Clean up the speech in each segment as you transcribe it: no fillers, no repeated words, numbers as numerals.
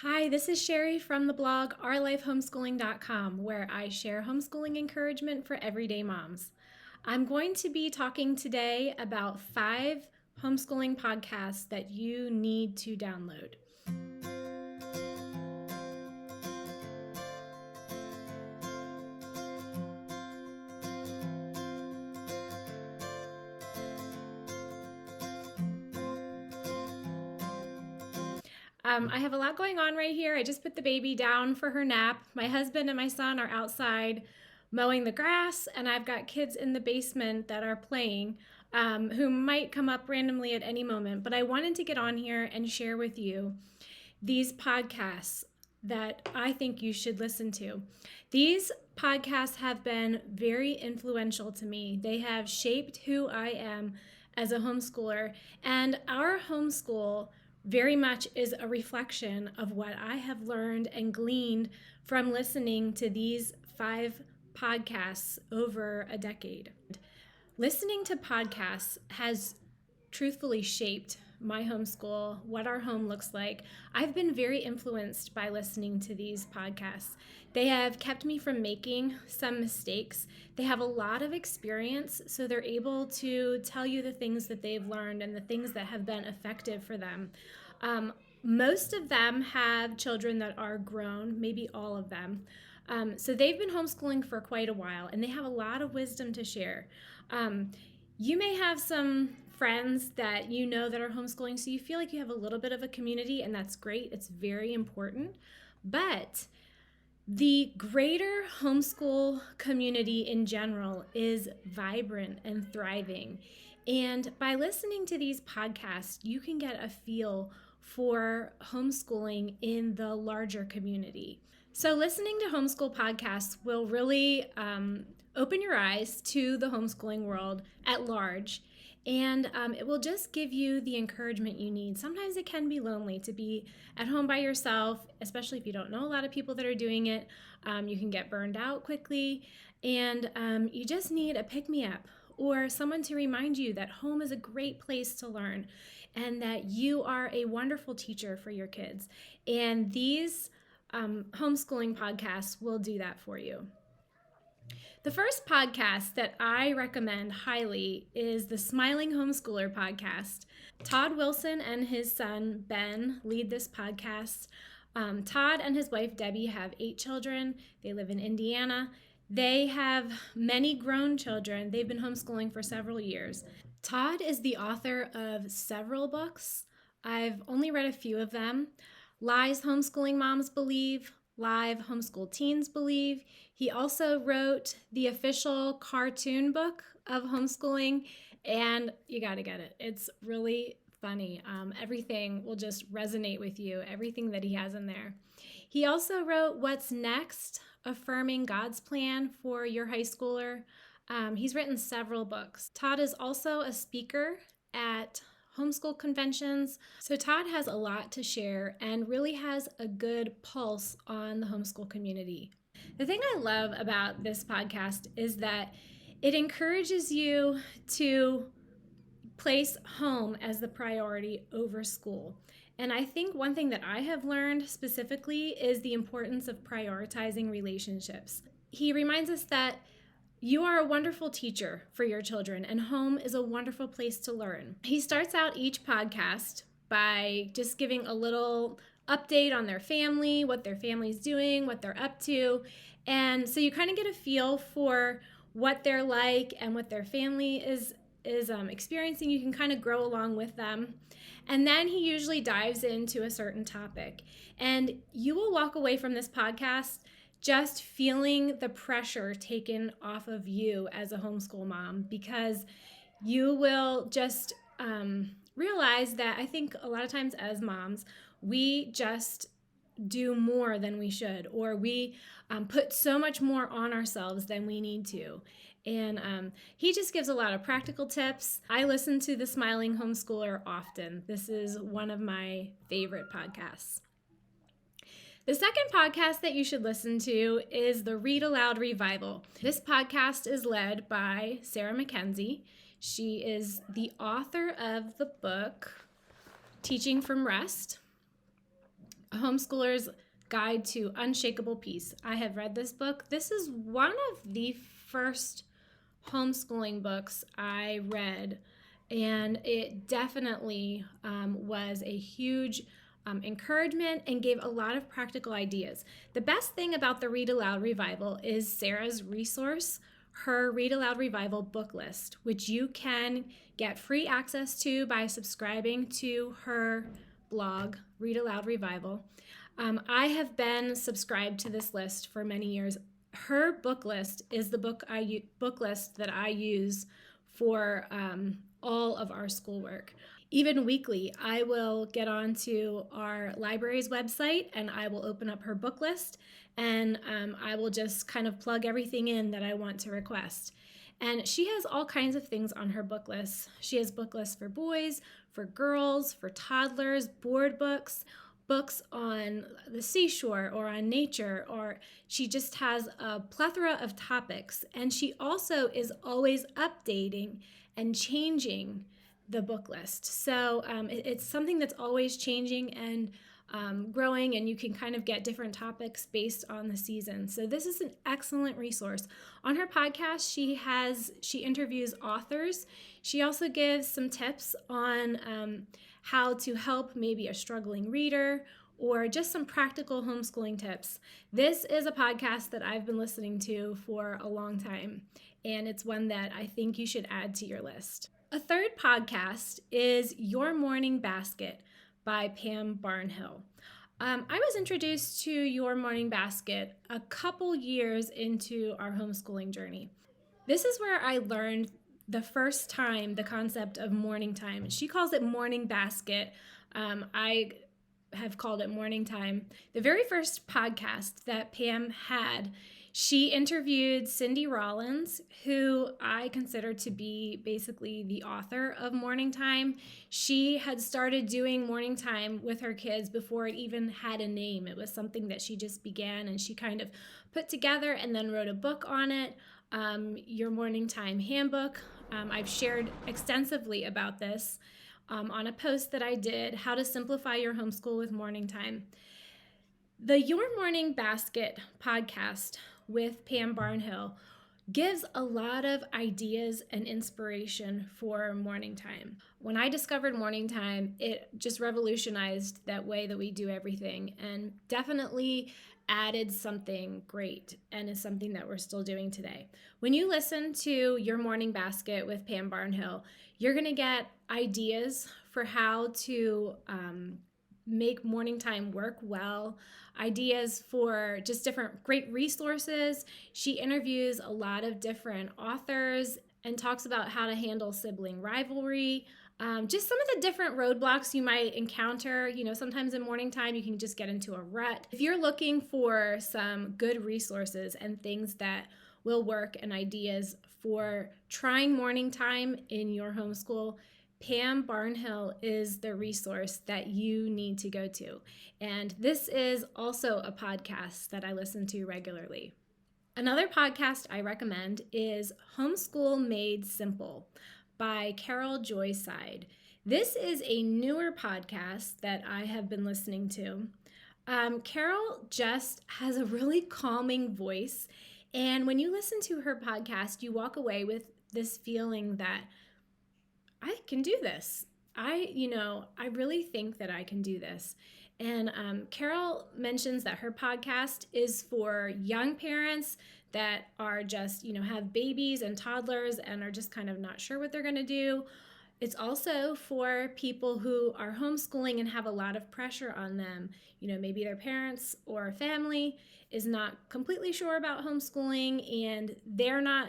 Hi, this is Sherry from the blog ourlifehomeschooling.com, where I share homeschooling encouragement for everyday moms. I'm going to be talking today about 5 homeschooling podcasts that you need to download. I have a lot going on right here. I just put the baby down for her nap. My husband and my son are outside mowing the grass, and I've got kids in the basement that are playing who might come up randomly at any moment. But I wanted to get on here and share with you these podcasts that I think you should listen to. These podcasts have been very influential to me. They have shaped who I am as a homeschooler, and our homeschool very much is a reflection of what I have learned and gleaned from listening to these 5 podcasts over a decade. Listening to podcasts has truthfully shaped my homeschool, what our home looks like. I've been very influenced by listening to these podcasts. They have kept me from making some mistakes. They have a lot of experience, so they're able to tell you the things that they've learned and the things that have been effective for them. Most of them have children that are grown, maybe all of them. So they've been homeschooling for quite a while, and they have a lot of wisdom to share. You may have some friends that you know that are homeschooling, so you feel like you have a little bit of a community, and that's great. It's very important. But the greater homeschool community in general is vibrant and thriving. And by listening to these podcasts, you can get a feel for homeschooling in the larger community. So listening to homeschool podcasts will really open your eyes to the homeschooling world at large, and it will just give you the encouragement you need. Sometimes it can be lonely to be at home by yourself, especially if you don't know a lot of people that are doing it. You can get burned out quickly, and you just need a pick-me-up or someone to remind you that home is a great place to learn and that you are a wonderful teacher for your kids. And these homeschooling podcasts will do that for you. The first podcast that I recommend highly is the Smiling Homeschooler podcast. Todd Wilson and his son Ben lead this podcast. Todd and his wife Debbie have 8 children. They live in Indiana. They have many grown children. They've been homeschooling for several years. Todd is the author of several books. I've only read a few of them. Lies Homeschooling Moms Believe, Live Homeschool Teens Believe. He also wrote the official cartoon book of homeschooling, and you got to get it. It's really funny. Everything will just resonate with you, everything that he has in there. He also wrote What's Next? Affirming God's Plan for Your High Schooler. He's written several books. Todd is also a speaker at homeschool conventions. So Todd has a lot to share and really has a good pulse on the homeschool community. The thing I love about this podcast is that it encourages you to place home as the priority over school. And I think one thing that I have learned specifically is the importance of prioritizing relationships. He reminds us that you are a wonderful teacher for your children, and home is a wonderful place to learn. He starts out each podcast by just giving a little update on their family, what their family's doing, what they're up to. And so you kind of get a feel for what they're like and what their family is experiencing. You can kind of grow along with them. And then he usually dives into a certain topic. And you will walk away from this podcast just feeling the pressure taken off of you as a homeschool mom, because you will just realize that I think a lot of times as moms, we just do more than we should, or we put so much more on ourselves than we need to. And he just gives a lot of practical tips. I listen to the Smiling Homeschooler often. This is one of my favorite podcasts. The second podcast that you should listen to is the Read Aloud Revival. This podcast is led by Sarah Mackenzie. She is the author of the book Teaching from Rest. A Homeschooler's Guide to Unshakable Peace. I have read this book. This is one of the first homeschooling books I read, and it definitely was a huge encouragement and gave a lot of practical ideas. The best thing about the Read Aloud Revival is Sarah's resource, her Read Aloud Revival book list, which you can get free access to by subscribing to her blog, Read Aloud Revival. I have been subscribed to this list for many years. Her book list is the book list that I use for all of our schoolwork. Even weekly, I will get onto our library's website and I will open up her book list, and I will just kind of plug everything in that I want to request. And she has all kinds of things on her book list. She has book lists for boys, for girls, for toddlers, board books, books on the seashore or on nature, or she just has a plethora of topics. And she also is always updating and changing the book list. So it's something that's always changing and growing, and you can kind of get different topics based on the season. So this is an excellent resource. On her podcast, she interviews authors. She also gives some tips on how to help maybe a struggling reader, or just some practical homeschooling tips. This is a podcast that I've been listening to for a long time, and it's one that I think you should add to your list. A third podcast is Your Morning Basket by Pam Barnhill. I was introduced to Your Morning Basket a couple years into our homeschooling journey. This is where I learned the first time the concept of morning time. She calls it morning basket. I have called it morning time. The very first podcast that Pam had, she interviewed Cindy Rollins, who I consider to be basically the author of Morning Time. She had started doing Morning Time with her kids before it even had a name. It was something that she just began and she kind of put together and then wrote a book on it, Your Morning Time Handbook. I've shared extensively about this on a post that I did, How to Simplify Your Homeschool with Morning Time. The Your Morning Basket podcast with Pam Barnhill gives a lot of ideas and inspiration for morning time. When I discovered morning time, it just revolutionized that way that we do everything, and definitely added something great, and is something that we're still doing today. When you listen to Your Morning Basket with Pam Barnhill, you're going to get ideas for how to make morning time work well, ideas for just different great resources. She interviews a lot of different authors and talks about how to handle sibling rivalry, just some of the different roadblocks you might encounter. Sometimes in morning time you can just get into a rut. If you're looking for some good resources and things that will work and ideas for trying morning time in your homeschool, Pam Barnhill is the resource that you need to go to. And this is also a podcast that I listen to regularly. Another podcast I recommend is Homeschool Made Simple by Carol Joy Seid. This is a newer podcast that I have been listening to. Carol just has a really calming voice. And when you listen to her podcast, you walk away with this feeling that I can do this. I really think that I can do this. And Carol mentions that her podcast is for young parents that are just, have babies and toddlers and are just kind of not sure what they're going to do. It's also for people who are homeschooling and have a lot of pressure on them. Maybe their parents or family is not completely sure about homeschooling, and they're not,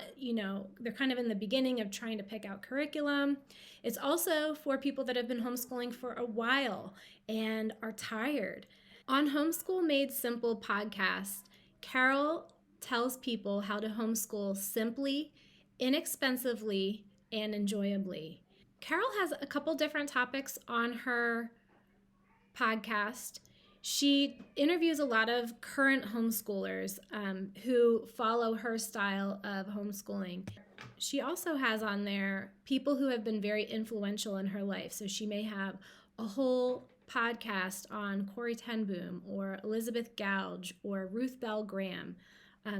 they're kind of in the beginning of trying to pick out curriculum. It's also for people that have been homeschooling for a while and are tired. On Homeschool Made Simple podcast, Carol tells people how to homeschool simply, inexpensively, and enjoyably. Carol has a couple different topics on her podcast. She interviews a lot of current homeschoolers who follow her style of homeschooling. She also has on there people who have been very influential in her life. So she may have a whole podcast on Corrie ten Boom or Elizabeth Gouge or Ruth Bell Graham.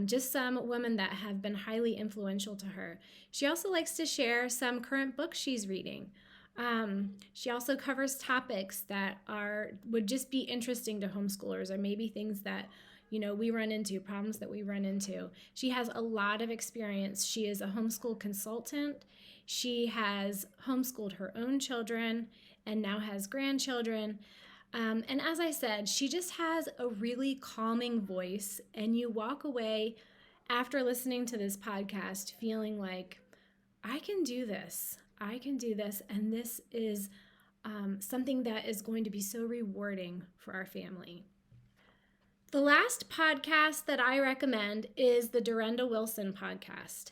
Just some women that have been highly influential to her. She also likes to share some current books she's reading. She also covers topics that would just be interesting to homeschoolers, or maybe things that we run into, problems that we run into. She has a lot of experience. She is a homeschool consultant. She has homeschooled her own children and now has grandchildren. And as I said, she just has a really calming voice, and you walk away after listening to this podcast feeling like, I can do this. I can do this, and this is something that is going to be so rewarding for our family. The last podcast that I recommend is the Dorinda Wilson podcast.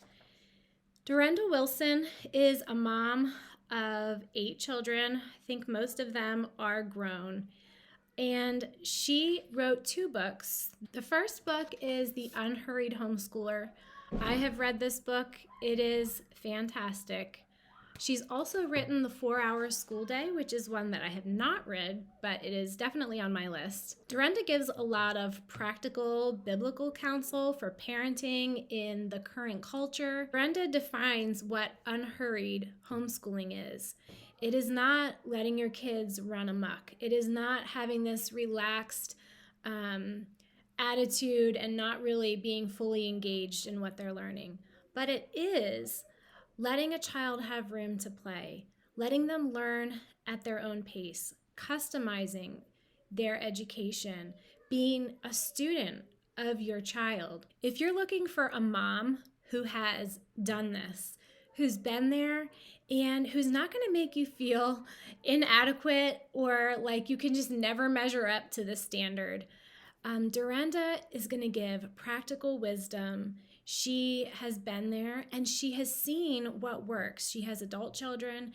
Dorinda Wilson is a mom of 8 children. I think most of them are grown. And she wrote 2 books. The first book is The Unhurried Homeschooler. I have read this book. It is fantastic. She's also written The 4-Hour School Day, which is one that I have not read, but it is definitely on my list. Dorinda gives a lot of practical biblical counsel for parenting in the current culture. Dorinda defines what unhurried homeschooling is. It is not letting your kids run amok. It is not having this relaxed attitude and not really being fully engaged in what they're learning. But it is letting a child have room to play, letting them learn at their own pace, customizing their education, being a student of your child. If you're looking for a mom who has done this, who's been there, and who's not going to make you feel inadequate or like you can just never measure up to the standard, Dorinda is going to give practical wisdom. She has been there and she has seen what works. She has adult children.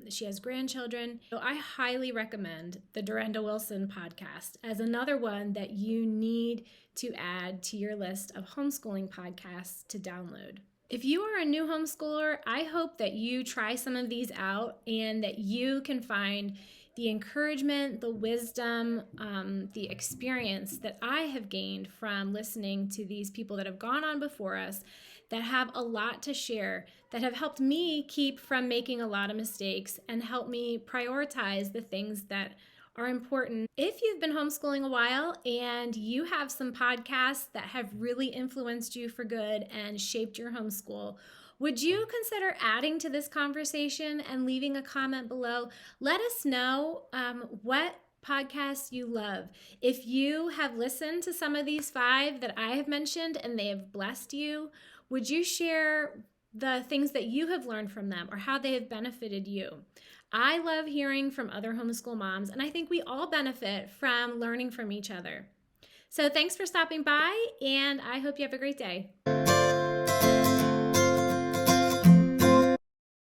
She has grandchildren. So I highly recommend the Dorinda Wilson podcast as another one that you need to add to your list of homeschooling podcasts to download. If you are a new homeschooler, I hope that you try some of these out and that you can find the encouragement, the wisdom, the experience that I have gained from listening to these people that have gone on before us, that have a lot to share, that have helped me keep from making a lot of mistakes and help me prioritize the things that are important. If you've been homeschooling a while and you have some podcasts that have really influenced you for good and shaped your homeschool, would you consider adding to this conversation and leaving a comment below? Let us know what podcasts you love. If you have listened to some of these 5 that I have mentioned and they have blessed you, would you share the things that you have learned from them or how they have benefited you? I love hearing from other homeschool moms, and I think we all benefit from learning from each other. So thanks for stopping by, and I hope you have a great day.